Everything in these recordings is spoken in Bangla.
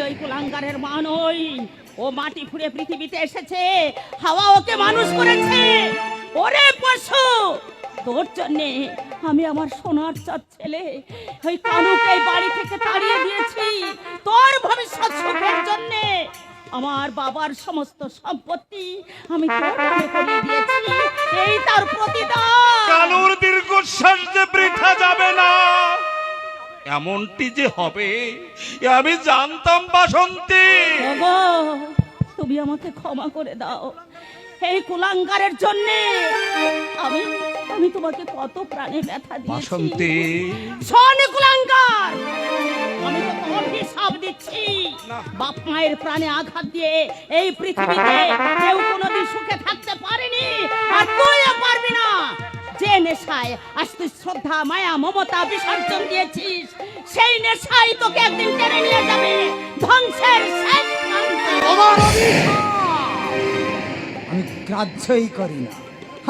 ওই কুলাঙ্গারের মা নই। ও মাটি ফুঁড়ে পৃথিবীতে এসেছে, হাওয়া ওকে মানুষ করেছে। ওরে পশু, তোর জন্যে আমি আমার সোনার চাঁদ ছেলে ওই কানুকে এই বাড়ি থেকে তাড়িয়ে দিয়েছি। তোর ভবিষ্যৎ সুখের জন্যে আমার বাবার সমস্ত সম্পত্তি আমি তোর নামে করিয়ে দিয়েছি। এই তার প্রতিদান। কানুর দীর্ঘশ্বাস যে বৃথা যাবে না, এমনটি যে হবে আমি জানতাম বাসন্তী। ওগো, তুমি আমাকে ক্ষমা করে দাও। এই কুলাঙ্গারের জন্য আমি আমি তোমাকে কত প্রাণে ব্যথা দিয়েছি। বাসন্তী, শোন কুলাঙ্গার, আমি তো অভিশাপ দিচ্ছি। বাপ মায়ের প্রাণে আঘাত দিয়ে এই পৃথিবীতে কেউ কোনোদিন সুখে থাকতে পারেনি, আর তুইও পারবি না। যে নেশায় আজ তুই শ্রদ্ধা, মায়া, মমতা বিসর্জন দিয়েছিস, সেই নেশাই তোকে একদিন টেনে নিয়ে যাবে ধ্বংসের শেষ প্রান্তে। আমি গ্রাহ্যই করি না,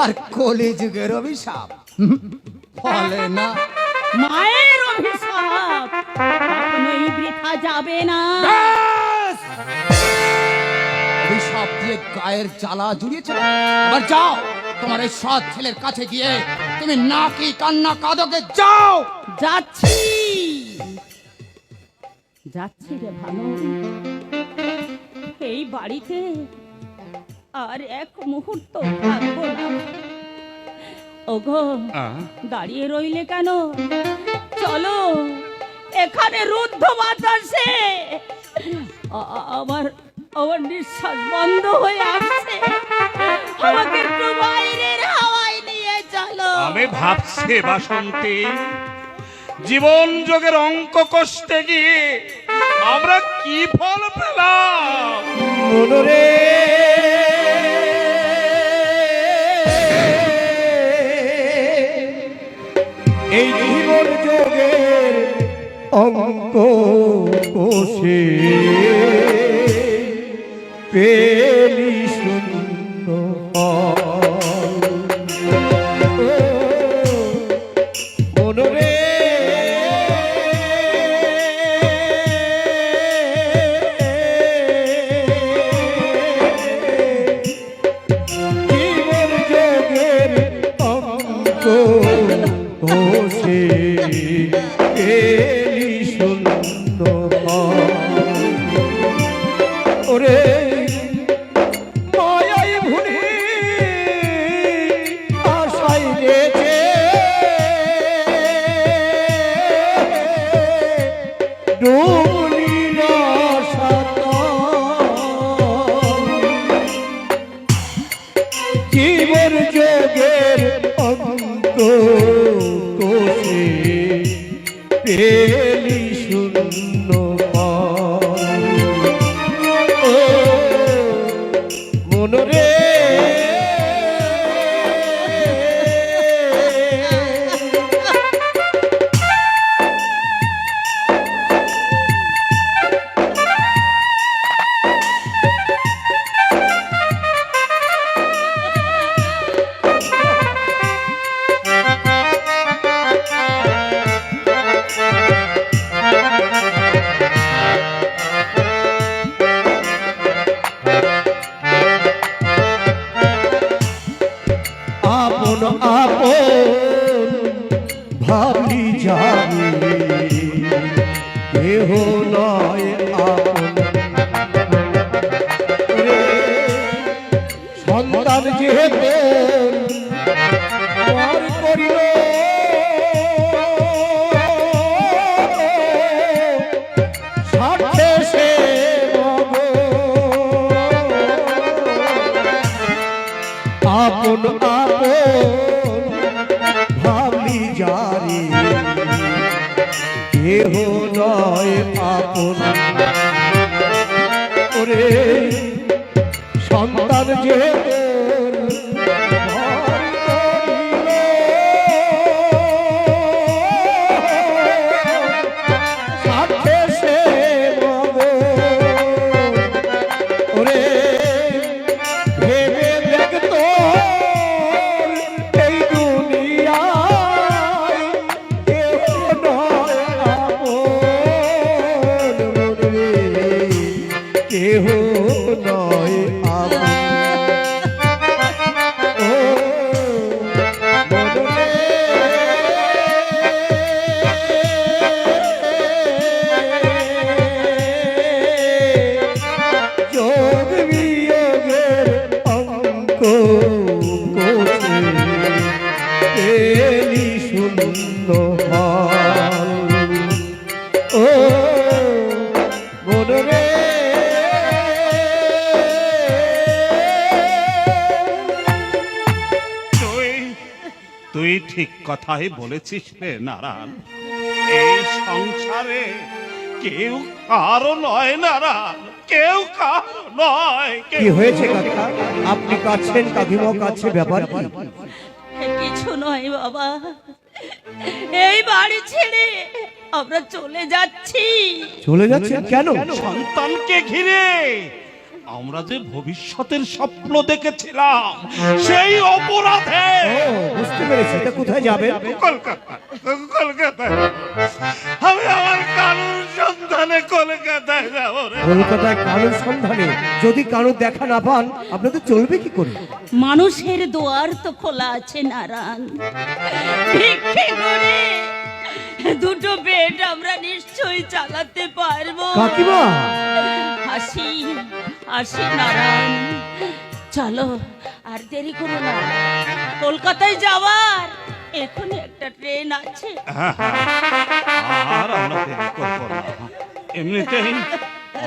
আর কলিযুগের অভিশাপ ফলে না। মায়ের অভিশাপ কখনোই বৃথা যাবে না। অভিশাপ দিয়ে গায়ের জ্বালা জুড়িয়েছে। এবার যাও, তোমার এই সৎ ছেলের কাছে গিয়ে তুমি নাকি কান্না কাঁদোকে যাও। যাচ্ছি যাচ্ছি রে ভালো, এই বাড়িতে আর এক মুহূর্ত থাকবো না। ওগো, দাঁড়িয়ে রইলে কেন? চলো, এখানে রুদ্ধ বাতাসে আমার আমার নিঃশ্বাস বন্ধ হয়ে আসছে। আমাকে একটু বাইরের হাওয়ায় নিয়ে চলো। আমি ভাবছি বাসন্তী, জীবন যোগের অঙ্ক কষতে গিয়ে আমরা কি ফল পেলাম? মনরে এই জীবন যোগের অঙ্ক কষে পেলি শূন্য মনরে জীবন যোগের অঙ্ক কষে পেলি শূন্য ওরে মায়াই ভুলি আশাই গেছে ডুবলি না জীবন যোগের অঙ্ক কষে পেলি শূন্য মনরে আপন আপন ভাবলি যাবি কেহ নয় আপন সন্তান যেহেতু পর করিল স্বার্থে সে আপন আপন ভাবলি জারি কেহ নয় আপন ওরে সন্তান যে স্বার্থে সে ওরে ভেবে দেখতো এই দুনিয়ায় কেউ নয় আপন রে কেহ নয় আপন। ও মনরে যোগ বিয়োগের অঙ্ক কষে এলি শূন্য হাল। ও মনরে তুই তুই ঠিক কথাই বলেছিস রে নারায়ণ। এই সংসারে কেউ কারো নয় নারায়ণ, কেউ কারো নয়। কি হয়েছে কাকা? আপনি কাঁদছেন, কাকিমা কাঁদছে, ব্যাপার কি? কিছু নয় বাবা, এই বাড়ি ছেড়ে আমরা চলে যাচ্ছি। চলে যাচ্ছেন কেন? সন্তানকে ঘিরে আমরা যে ভবিষ্যতের স্বপ্ন দেখেছিলাম সেই অপরাধে। ও বুঝতে পেরেছি। তা কোথায় যাবেন? কলকাতা, কলকাতায় আমি আমার কানুন সন্ধানে কলকাতায় যাবো রে। কলকাতায় কারোর সন্ধানে? যদি কারোর দেখা না পান আপনাদের চলবে কি করে? মানুষের দুয়ার তো খোলা আছে নারায়ণ, ভিক্ষে করে দুটো বেড আমরা নিশ্চয়ই চালাতে পারবো। কাকিমা আসি আসি নারায়ণ, চলো আর দেরি করো না, কলকাতায় যাওয়ার এখনই একটা ট্রেন আছে। আর আমরা দেরি করবো না, এমনিতেই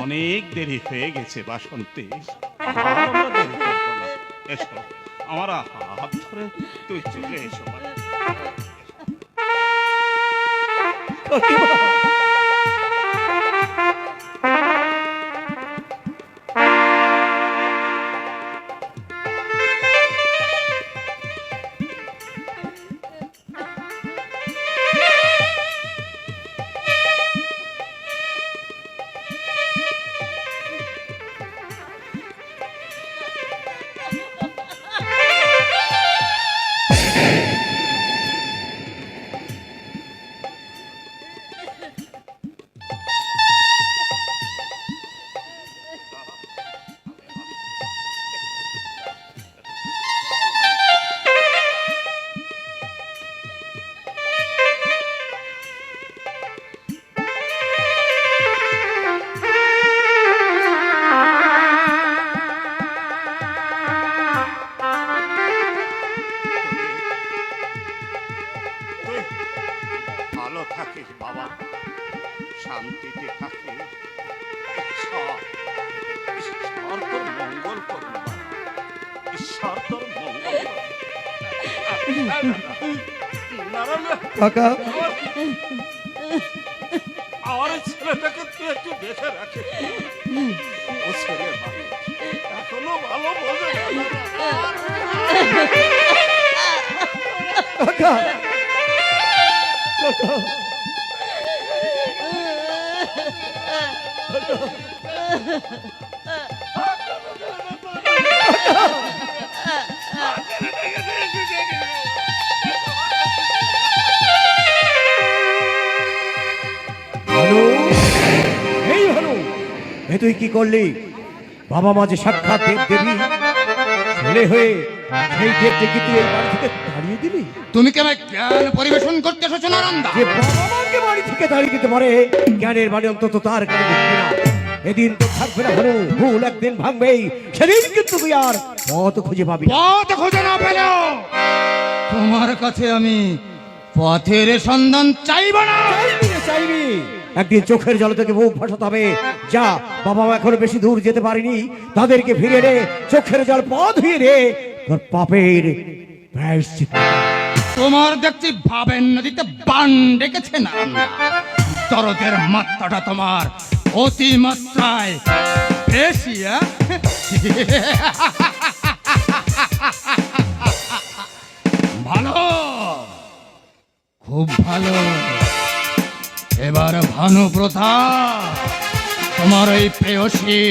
অনেক দেরি হয়ে গেছে বাসন্তী। আর আমরা দেরি করবো না, এসো আমার হাত ধরে তুই চলে এসো। কাকিমা ভালো থাকিস বাবা, শান্তিতে থাকিস, ঈশ্বর তোর মঙ্গল করুন বাবা, ঈশ্বর তোর মঙ্গল করুন। কাকা আমার ছেলেটাকে তুই একটু দেখে রাখে, ও ছেলে ভালো, এখনো ভালো বোঝে না। কাকা কাকা ভানু, এই ভানু, এ তুই কি করলি? বাবা মা যে সাক্ষাৎ দেব দেবী, ছেলে হয়ে সেই দেব দেখি তুই এই বাড়ি থেকে তাড়িয়ে দিলি? তুমি কি আমায় জ্ঞান পরিবেশন করতে এসেছো নারন্দা? যে বাবা মাকে বাড়ি থেকে তাড়িয়ে দিতে পারে, জ্ঞানের বাড়ি অন্তত তার কানে ঢুকবে না। এদিন তো থাকবে না ভানু, ভুল একদিন ভাঙবেই, সেদিন কিন্তু তুই আর পথ খুঁজে পাবি না। পথ খুঁজে না পেলেও তোমার কাছে আমি পথের সন্ধান চাইব না। চাইবি রে, চাইবি। একদিন চোখের জল থেকে মুখ ভাসাতে হবে। যা, বাবা মা এখনো বেশি দূর যেতে পারিনি, তাদেরকে ফিরে নে, চোখের জল পথ ধুয়ে রে, তোর পাপের প্রায়শ্চিত্ত। তোমার দেখছি ভাবেন নদীতে বান ডেকেছে না, দরদের মাত্রাটা তোমার অতিমাত্রায় বেশি। ভালো, খুব ভালো। এবার ভানুপ্রতাপ, তোমার ওই প্রেয়সী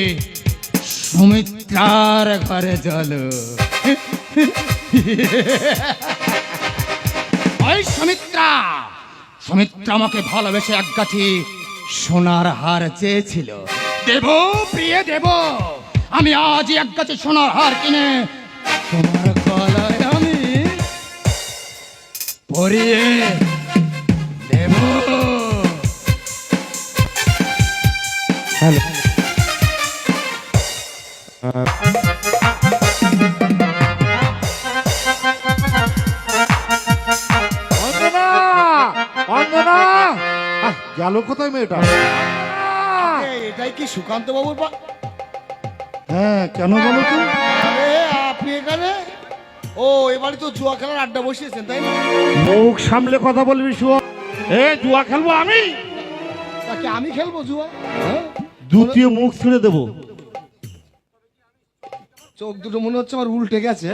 সুমিত্রার ঘরে চলো। ওই সুমিত্রা, সুমিত্রা আমাকে ভালোবেসে একগাছি সোনার হার চেয়েছিল, দেব প্রিয়ে দেব। আমি আজই এক গাছে সোনার হার কিনে তোমার গলায় আমি পরিয়ে দেব। হ্যালো অঞ্জনা, অঞ্জনা, গেল কোথায় মেয়েটা? এটাই কি সুকান্ত বাবুর হ্যাঁ, কেন বলো তো? আরে আপনি এখানে? ও এবারে তো জুয়া খেলার আড্ডা বসিয়েছেন তাই না? মুখ সামলে কথা বলবি শুয়ো। এ জুয়া খেলবো আমি? তাকে আমি খেলবো জুয়া? হ্যাঁ? দ্বিতীয় মুখ ছেড়ে দেবো। চোখ দুটো মনে হচ্ছে আমার উল্টে গেছে।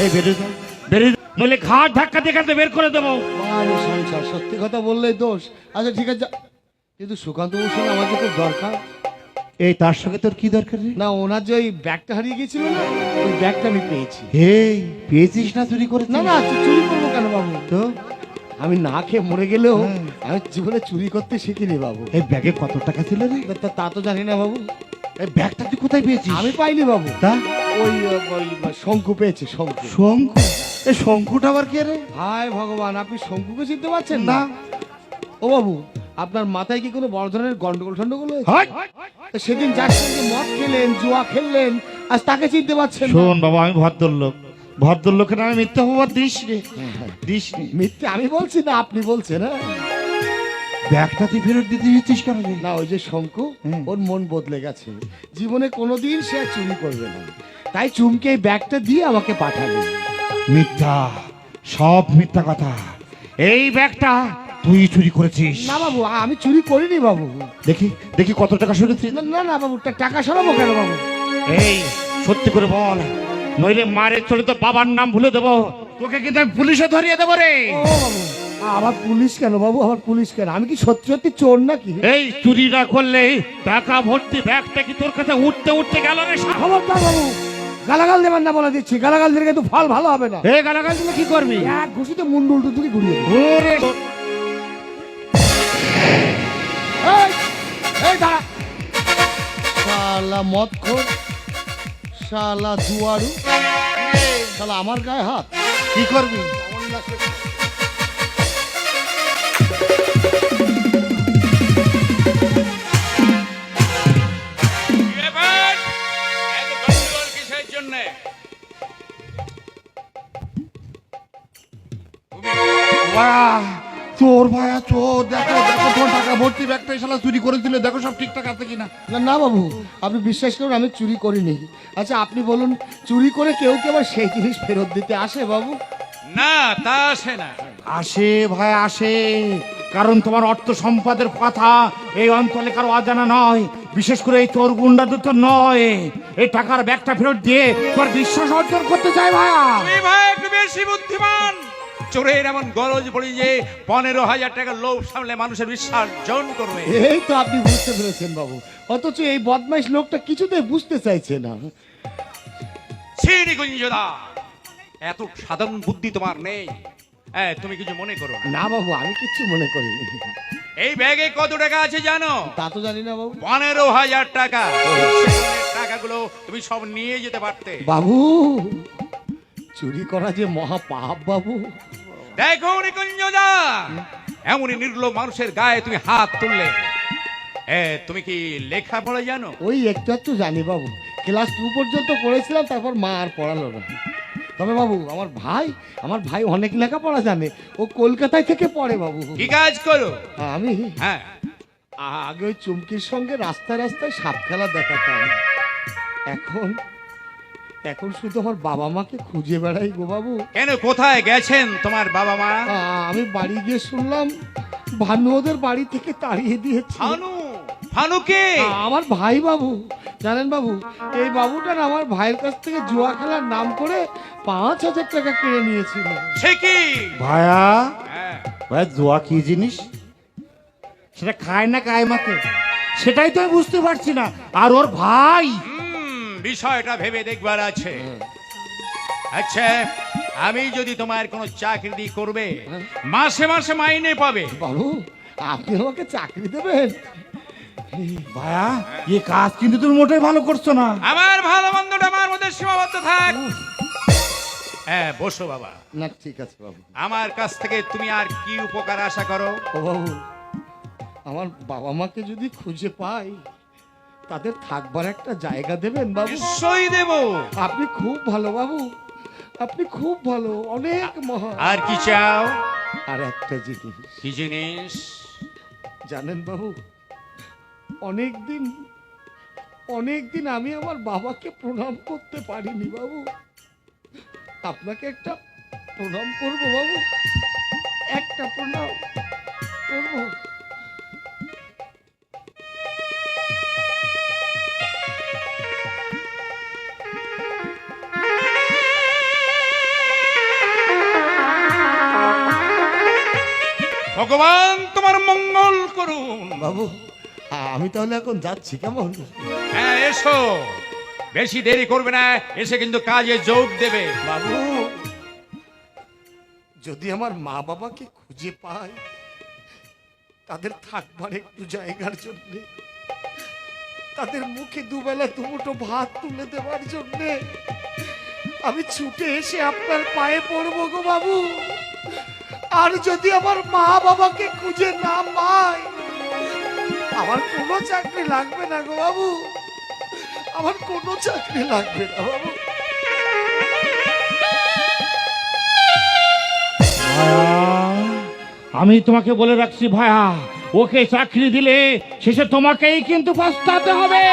এই বেরিয়ে যা, বেরিয়ে যা, নইলে ঘাট ধাক্কা দিয়ে এখান থেকে বের করে দেবো। মানুষ সংসার, সত্যি কথা বললেই দোষ। আচ্ছা ঠিক আছে কিন্তু সুকান্ত বাবুর সঙ্গে আমার যে খুব দরকার। এই তার সঙ্গে তোর কি দরকার রে? না ওনার যে ওই ব্যাগটা হারিয়ে গিয়েছিল না, ওই ব্যাগটা আমি পেয়েছি। এই পেয়েছিস না চুরি করে? না না চুরি করবো কেন বাবু? তো আমি না খেয়ে মরে গেলেও আমি জীবনে চুরি করতে শিখিনি বাবু। এই ব্যাগে কত টাকা ছিল রে? তা তো জানি না বাবু। এই ব্যাগটা তুই কোথায় পেয়েছিস? আমি পাইনি বাবু। তা ওই শঙ্কু পেয়েছে, শঙ্কু। শঙ্কু? এই শঙ্কুটা আবার কে রে? হায় ভগবান, আপনি শঙ্কুকে চিনতে পারছেন না। না? ও বাবু, আপনার মাথায় কি কোনো বড় ধরনের গন্ডগোল টন্ডগোল হয়েছে? হাট! তা সেদিন যার সঙ্গে মদ খেলেন, জুয়া খেললেন, আজ তাকে চিনতে পারছেন না? শোন বাবা, আমি ভদ্রলোক, ভদ্রলোকের নামে মিথ্যা অপবাদ দিস রে, দিস রে। মিথ্যে আমি বলছি না, আপনি বলছেন। হ্যাঁ ব্যাগটা তুই ফেরত দিতে দিচ্ছিস কেন রে? না, ওই যে শঙ্কু, ওর মন বদলে গেছে। জীবনে কোনোদিন সে আর চুরি করবে না, তাই চুমকে এই ব্যাগটা দিয়ে আমাকে পাঠাবে। মিথ্যা, সব মিথ্যা কথা। এই ব্যাগটা তুই চুরি করেছিস। না বাবু, আমি চুরি করিনি বাবু। দেখি দেখি কত টাকা শুনেছিস? না না না বাবু, টাকা সরাবো কেন বাবু? এই সত্যি করে বল, নইলে মারে চলে তো বাবার নাম ভুলে দেবো, তোকে কিন্তু আমি পুলিশে ধরিয়ে দেবো রে। ও বাবু, আবার পুলিশ কেন বাবু? আবার পুলিশ কেন? আমি কি সত্যি সত্যি চোর নাকি? এই চুরি না করলে টাকা ভর্তি ব্যাগটা কি তোর কাছে উঠতে উঠতে গেল রে? খবরদার বাবু, গালাগাল দেবেন না বলে দিচ্ছি। গালাগাল দিলে কিন্তু ফল ভালো হবে না। এই গালাগাল দিলে কি করবি? এক ঘুষিতে মুন্ডু উল্টো দিকে ঘুরিয়ে দেবো। ওরে এই, এই দাঁড়া। শালা মদখোর, শালা জুয়ারু, শালা আমার গায়ে হাত। কি করবি? বাহ, চোর ভাইয়া চোর, দেখো দেখো তোর টাকা ভর্তি ব্যাগটা শালা চুরি করেছিল, দেখো সব ঠিকঠাক আছে কিনা। না না বাবু, আপনি বিশ্বাস করুন আমি চুরি করিনি। আচ্ছা আপনি বলুন, চুরি করে কেউ কি আবার সেই জিনিস ফেরত দিতে আসে বাবু? না, তা আসে না। আসে ভাই আসে, কারণ তোমার অর্থ সম্পদের কথা এই অঞ্চলে কারো অজানা নয়, বিশেষ করে এই চোর গুন্ডাদের তো নয়। এই টাকার ব্যাগটা ফেরত দিয়ে তোর বিশ্বাস অর্জন করতে চাই ভাইয়া। তুমি ভাই একটু বেশি বুদ্ধিমান। চোরের এমন গরজ পড়ি যে 15,000 টাকার লোভ সামলে মানুষের বিশ্বাস অর্জন করবে। এই তো আপনি বুঝতে পেরেছেন বাবু, অথচ এই বদমাইশ লোকটা কিছুতেই বুঝতে চাইছে না। ছিনি গুঞ্জদা, এত সাধারণ বুদ্ধি তোমার নেই। তুমি কিছু মনে করো না। না বাবু, আমি কিচ্ছু মনে করিনি। এই ব্যাগে কত টাকা আছে জানো? তা তো জানি না বাবু। 15,000 টাকা। সেখানে টাকাগুলো তুমি সব নিয়ে যেতে পারতে। বাবু, চুরি করা যে মহা পাপ বাবু। দেখো নিকুঞ্জদা, এমনই নির্লোভ মানুষের গায়ে তুমি হাত তুললে। তুমি কি লেখাপড়া জানো? ওই একটু একটু জানি বাবু, ক্লাস 2 পর্যন্ত পড়েছিলাম, তারপর মা আর পড়ালো না। তবে বাবু আমার ভাই অনেক লেখাপড়া জানে, ও কলকাতায় থেকে পড়ে বাবু। কি কাজ করো? আমি হ্যাঁ, আগে ওই চুমকির সঙ্গে রাস্তায় রাস্তায় সাপ খেলা দেখাতাম। এখন শুধু আমার বাবা মাকে খুঁজে বেড়াই গো বাবু। কেন, কোথায় গেছেন তোমার বাবা মা? আমি বাড়ি গিয়ে শুনলাম ভানু ওদের বাড়ি থেকে তাড়িয়ে দিয়েছে। ভানুকে? আমার ভাই বাবু, জানেন বাবু, এই বাবুটা না আমার ভাইয়ের কাছ থেকে জুয়া খেলার নাম করে 5,000 টাকা কিনে নিয়েছিল। সে কি ভাইয়া, হ্যাঁ, ভাই জুয়া কি জিনিস সেটা খায় না কায় মাকে, সেটাই তো আমি বুঝতে পারছি না। আর ওর ভাই, বিষয়টা ভেবে দেখবার আছে। আচ্ছা, আমি যদি তোমার কোনো চাকরি করবে, মাসে মাসে মাইনে পাবে। বাবু, আপনি আমাকে চাকরি দেবেন? ভায়া এ কাজ কিন্তু তুমি মোটেই ভালো করছো না। আমার ভালো মন্দটা আমার মধ্যে সীমাবদ্ধ থাক। হ্যাঁ বসো বাবা। না ঠিক আছে বাবু। আমার কাছ থেকে তুমি আর কি উপকার আশা করো? ও বাবু, আমার বাবা মাকে যদি খুঁজে পাই তাদের থাকবার একটা জায়গা দেবেন বাবু? নিশ্চয়ই দেব। আপনি খুব ভালো বাবু, আপনি খুব ভালো, অনেক মহান। আর কি চাও? আর একটা জিনিস কি জিনিস? জানেন বাবু, অনেক দিন আমি আমার বাবাকে প্রণাম করতে পারিনি বাবু। আপনাকে একটা প্রণাম করব বাবু, একটা প্রণাম করব। ভগবান তোমার মঙ্গল করুন। বাবু আমি তাহলে এখন যাচ্ছি, কেমন? হ্যাঁ এসো, বেশি দেরি করবে না, এসে কিন্তু কাজে যোগ দেবে। বাবু যদি আমার মা বাবাকে খুঁজে পাই তাদের থাকবার একটু জায়গার জন্য, তাদের মুখে দুবেলা দুমুঠো ভাত তুলে দেওয়ার জন্য আমি ছুটে এসে আপনার পায়ে পড়বো গো বাবু। আর যদি আমার মা বাবাকে খুঁজে না পাই আমার কোনো চাকরি লাগবে না গো বাবু, আমার কোনো চাকরি লাগবে না বাবু। আমি তোমাকে বলে রাখছি ভায়া, ওকে চাকরি দিলে শেষে তোমাকেই কিন্তু পস্তাতে হবে।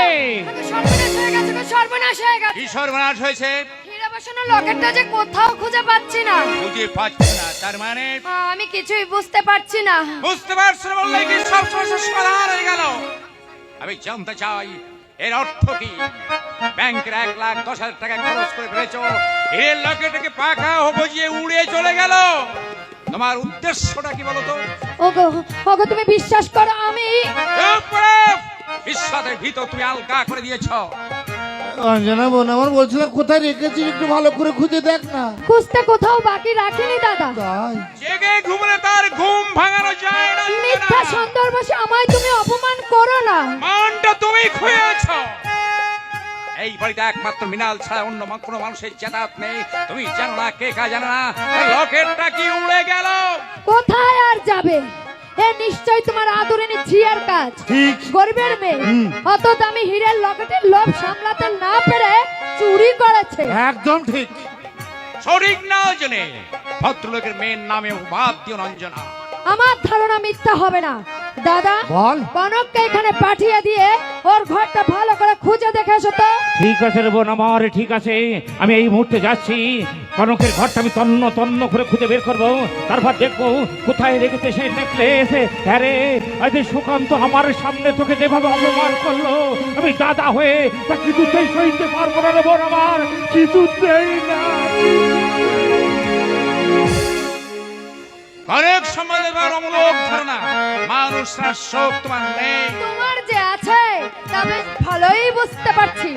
সর্বনাশ হয়ে গেছে গো, সর্বনাশ হয়ে গেছে। কি সর্বনাশ হয়েছে? হীরা বসানো লকেটটা যে কোথাও খুঁজে পাচ্ছি না। বুঝে পাচ্ছি না, তার মানে? আমি কিছুই বুঝতে পারছি না। বুঝতে পারছো না বললে কি সব সমস্যার সমাধান হয়ে গেল? আমি জানতে চাই এর অর্থ কি? ব্যাংকের 1,10,000 টাকা খরচ করে ফেলেছো, এর লকেটটাকে পাখা বুঝিয়ে উড়ে চলে গেল। তোমার উদ্দেশ্যটা কি বলো তো? ওগো ওগো তুমি বিশ্বাস করো, আমি চুপ করো! বিশ্বাসের ভিতর তুমি আলগা করে দিয়েছো। অঞ্জনা বোন, আমার বলছিলাম কোথায় রেখেছিস একটু ভালো করে খুঁজে দেখ না। খুঁজতে কোথাও বাকি রাখিনি দাদা। তাই জেগে ঘুমলে তার ঘুম ভাঙানো যায় না। মিথ্যা সুন্দর বসে আমায় তুমি অপমান করো না। মানটা তুমি খুঁয়েছো। এই বাড়িতে একমাত্র মৃণাল ছাড়া অন্য কোনো মানুষের যাতায়াত নেই। তুমি জানো না, কে কা জানো না, লকেটটা কি উড়ে গেল? কোথায় আর যাবে? এ নিশ্চয় তোমার আদরিনী ঝিয়ার কাজ। ঠিক। গরিবের মেয়ে অত দামি হীরের লকেটের লোভ সামলাতে না পেরে চুরি করেছে। একদম ঠিক। সঠিক না জেনে ভদ্রলোকের মেয়ের নামে বাদ দিও অঞ্জনা। আমার ধারণা মিথ্যা হবে না। দাদা বল। কনককে এখানে পাঠিয়ে দিয়ে ওর ঘরটা ভালো করে খুঁজে দেখে এসো তো। ঠিক আছে রে বোন আমার, ঠিক আছে, আমি এই মুহূর্তে যাচ্ছি। কনকের ঘরটা আমি তন্ন তন্ন করে খুঁজে বের করবো, তারপর দেখবো কোথায় রেখেছে সেই নেকলেস। আরে আজ সুকান্ত আমার সামনে তোকে যেভাবে অপমান করলো, আমি দাদা হয়ে তা কিছুতেই সইতে পারবো না রে বোন আমার, কিছুতেই না। অনেক সম্বন্ধে তোমার অমূলক ধারণা, মানুষরা শোক তোমার নেই। তোমার যে আছে তা বেশ ভালোই বুঝতে পারছি।